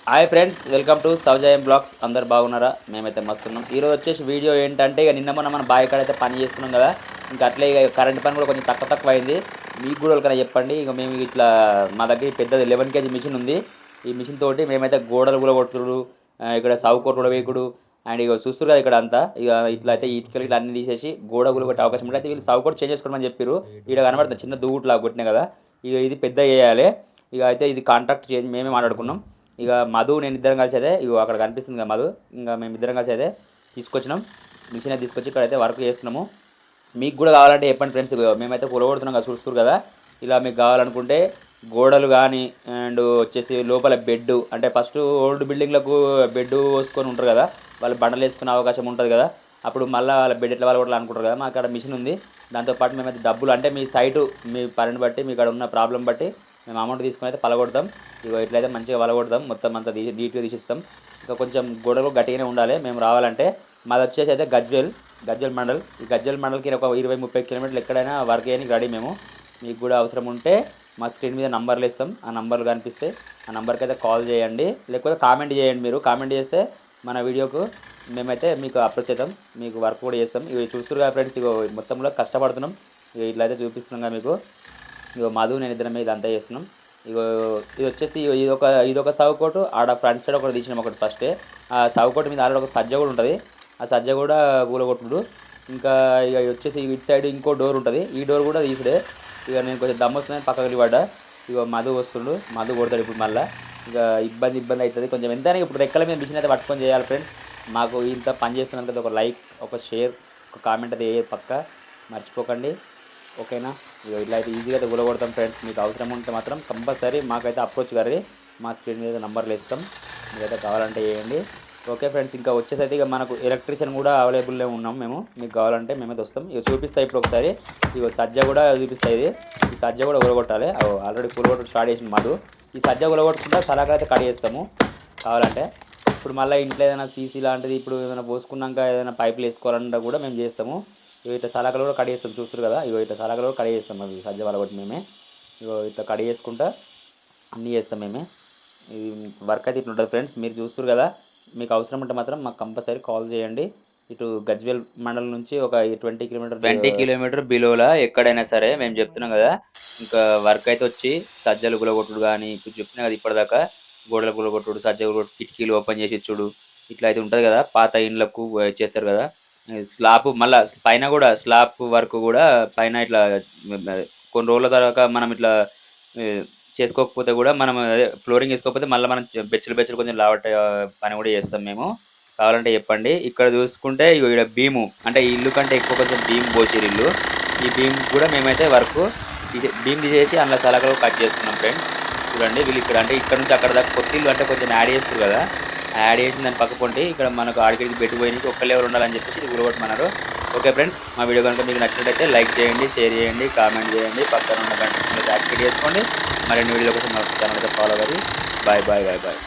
Hi friends, welcome to Saujayam blogs. అందరు బాగున్నారా? మేమైతే మస్తున్నాం. ఈరోజు వచ్చేసి వీడియో ఏంటంటే, ఇక నిన్న మొన్న మనం బావి కాడ అయితే పని చేస్తున్నాం కదా, ఇంకా అట్లే ఇక కరెంట్ పని కూడా కొంచెం తక్కువ అయింది. మీకు కూడా ఒకరికైనా చెప్పండి. ఇక మేము ఇట్లా మా దగ్గర పెద్దది 11 kg మిషన్ ఉంది. ఈ మిషన్ తోటి మేమైతే గోడలు కూడా కొట్టుడు, ఇక్కడ సాగు కొట్టుడు వేకుడు, అండ్ ఇక చూస్తారు కదా ఇక్కడ అంతా ఇక ఇట్లా అయితే ఇటుకలు ఇట్లా అన్ని తీసేసి గోడ కూడా కొట్టే అవకాశం ఉంటుంది. అయితే వీళ్ళు సాగు కూడా చేంజ్ చేసుకోమని చెప్పారు. ఇక్కడ కనబడుతుంది చిన్న దూగుట్లాగా కొట్టినా కదా, ఇక ఇది పెద్ద వేయాలి. ఇక అయితే ఇది కాంట్రాక్ట్ చేంజ్ మేమే మాట్లాడుకున్నాం. ఇక మధు నేను ఇద్దరం కలిసి అయితే ఇక అక్కడ కనిపిస్తుంది కదా మధు, ఇంకా మేము ఇద్దరం కలిసి అయితే తీసుకొచ్చినాం. మిషన్ అయితే తీసుకొచ్చి ఇక్కడైతే వర్క్ చేస్తున్నాము. మీకు కూడా కావాలంటే చెప్పండి ఫ్రెండ్స్. మేమైతే కూలగొడుతున్నాం కదా, చూస్తారు కదా. ఇలా మీకు కావాలనుకుంటే గోడలు కానీ, అండ్ వచ్చేసి లోపల బెడ్, అంటే ఫస్ట్ ఓల్డ్ బిల్డింగ్లకు బెడ్ పోసుకొని ఉంటారు కదా, వాళ్ళు బండలు వేసుకునే అవకాశం ఉంటుంది కదా. అప్పుడు మళ్ళీ వాళ్ళ బెడ్ ఎట్లా వాళ్ళు కూడా అనుకుంటారు కదా. మాకు అక్కడ మిషన్ ఉంది. దాంతోపాటు మేమైతే డబ్బులు అంటే మీ సైటు మీ పనిని బట్టి మీకు అక్కడ ఉన్న ప్రాబ్లం బట్టి మేము అమౌంట్ తీసుకుని అయితే పలగొడతాం. ఇగో ఇట్లయితే మంచిగా పలగొడతాం, మొత్తం అంతా నీట్గా తీసిస్తాం. ఇంకా కొంచెం గోడలు గట్టిగానే ఉండాలి మేము రావాలంటే. మాది వచ్చేసి అయితే గజ్వెల్ మండల్. ఈ గజ్వెల్ మండల్కి ఒక 20-30 కిలోమీటర్లు ఎక్కడైనా వర్క్ చేయడానికి రెడీ మేము. మీకు కూడా అవసరం ఉంటే మా స్క్రీన్ మీద నంబర్లు ఇస్తాం. ఆ నంబర్లు కనిపిస్తే ఆ నంబర్కి అయితే కాల్ చేయండి, లేకపోతే కామెంట్ చేయండి. మీరు కామెంట్ చేస్తే మన వీడియోకు మేమైతే మీకు అప్రోచ్ చేద్దాం, మీకు వర్క్ కూడా చేస్తాం. ఇవి చూస్తారు కదా ఫ్రెండ్స్, ఇగో మొత్తంలో కష్టపడుతున్నాం. ఇక ఇట్లయితే చూపిస్తున్నాం కదా మీకు. ఇగో మధు నేను ఇద్దరం మీద అంతా చేస్తున్నాం. ఇగో ఇది వచ్చేసి ఇదొక సౌకోటు, ఆడ ఫ్రంట్ సైడ్ ఒకటి తీసినాం ఒకటి ఫస్టే. ఆ సౌకోటు మీద ఆల్రెడీ ఒక సజ్జ కూడా ఉంటుంది. ఆ సజ్జ కూడా కూలగొట్టుడు. ఇంకా ఇక వచ్చేసి ఇటు సైడ్ ఇంకో డోర్ ఉంటుంది, ఈ డోర్ కూడా తీసుడే. ఇక నేను కొంచెం దమ్ము వస్తుందని పక్కకి వెళ్ళిపడ్డా. ఇక మధు వస్తుండు, మధు కొడతాడు ఇప్పుడు మళ్ళీ. ఇక ఇబ్బంది అవుతుంది కొంచెం. ఎంతైనా ఇప్పుడు రెక్కల మీద మిషన్ అయితే పట్టుకొని చేయాలి ఫ్రెండ్స్. మాకు ఇంత పని చేస్తున్నాను కదా, ఒక లైక్, ఒక షేర్, ఒక కామెంట్ అయితే పక్క మర్చిపోకండి, ఓకేనా. ఇక ఇట్లా అయితే ఈజీగా అయితే కూలగొడతాం ఫ్రెండ్స్. మీకు అవసరం ఉంటే మాత్రం కంపల్సరీ మాకైతే అప్రోచ్ గారి, మా స్క్రీన్ మీద నంబర్లు ఇస్తాం, మీకైతే కావాలంటే చేయండి. ఓకే ఫ్రెండ్స్, ఇంకా వచ్చేసైతే ఇక మనకు ఎలక్ట్రీషియన్ కూడా అవైలబుల్లో ఉన్నాం మేము. మీకు కావాలంటే మేమైతే వస్తాం. ఇక చూపిస్తాయి ఇప్పుడు ఒకసారి. ఇక సజ్జ కూడా చూపిస్తాయి. ఇది ఈ సజ్జ కూడా కూలగొట్టాలి. ఆల్రెడీ కూలగొట్టు స్టార్ట్ చేసింది మాది. ఈ సజ్జ కూలగొట్టుకుంటే సలాగా అయితే కట్ చేస్తాము కావాలంటే. ఇప్పుడు మళ్ళీ ఇంట్లో ఏదైనా సీసీ లాంటిది ఇప్పుడు ఏదైనా పోసుకున్నాక ఏదైనా పైపులు వేసుకోవాలన్నా కూడా మేము చేస్తాము. ఇట్లా సలాకలు కూడా కట్ చేస్తాం, చూస్తారు కదా. ఇగో ఇట్లా సలాకలు కూడా కట్ చేస్తాం, అవి సజ్జ వలగొట్టి మేమే. ఇగో ఇట్లా కట్ చేసుకుంటా అన్నీ చేస్తాం మేమే. ఇది వర్క్ అయితే ఇట్లా ఉంటుంది ఫ్రెండ్స్, మీరు చూస్తారు కదా. మీకు అవసరం ఉంటే మాత్రం మాకు కంపల్సరీ కాల్ చేయండి. ఇటు గజ్వేల్ మండలం నుంచి ఒక 20 కిలోమీటర్ బిలోలా ఎక్కడైనా సరే మేము చెప్తున్నాం కదా. ఇంకా వర్క్ అయితే వచ్చి సజ్జలు గులగొట్టుడు కానీ, ఇప్పుడు చెప్పినా కదా ఇప్పటిదాకా, గోడలు గులగొట్టుడు, సజ్జలు గులగొట్టు, కిటికీలు ఓపెన్ చేసి ఇచ్చుడు, ఇట్లా అయితే ఉంటుంది కదా. పాత ఇండ్లకు చేస్తారు కదా. స్లాబ్ మళ్ళీ పైన కూడా స్లాబ్ వర్క్ కూడా పైన ఇట్లా కొన్ని రోజుల తర్వాత మనం ఇట్లా చేసుకోకపోతే కూడా మనం అదే ఫ్లోరింగ్ వేసుకోకపోతే మళ్ళీ మనం బెచ్చలు కొంచెం లావట్ పని కూడా చేస్తాం మేము. కావాలంటే చెప్పండి. ఇక్కడ చూసుకుంటే ఇక్కడ భీము అంటే ఈ ఇల్లు కంటే ఎక్కువ కొంచెం భీమ్ పోసిరు ఇల్లు. ఈ భీమ్ కూడా మేమైతే వర్క్ భీమ్ తీసేసి అందులో సలకలు కట్ చేస్తున్నాం ఫ్రెండ్స్. చూడండి వీళ్ళు ఇక్కడ అంటే ఇక్కడ నుంచి అక్కడ దాకా కొత్త ఇల్లు అంటే కొంచెం యాడ్ చేస్తారు కదా. యాడ్ చేసిన దాన్ని పక్క పొంటి ఇక్కడ మనకు ఆడికి పెట్టిపోయినకి ఒక్క లెవెల్ ఉండాలని చెప్పేసి ఇది కూలగొట్టమన్నారు. ఓకే ఫ్రెండ్స్, మా వీడియో కనుక మీకు నచ్చినట్టయితే లైక్ చేయండి, షేర్ చేయండి, కామెంట్ చేయండి, పక్కన ఉన్న గంట యాక్టివేట్ చేసుకోండి. మరిన్ని వీడియో కోసం మా ఛానల్ అయితే ఫాలో అవ్వండి. Bye bye bye bye.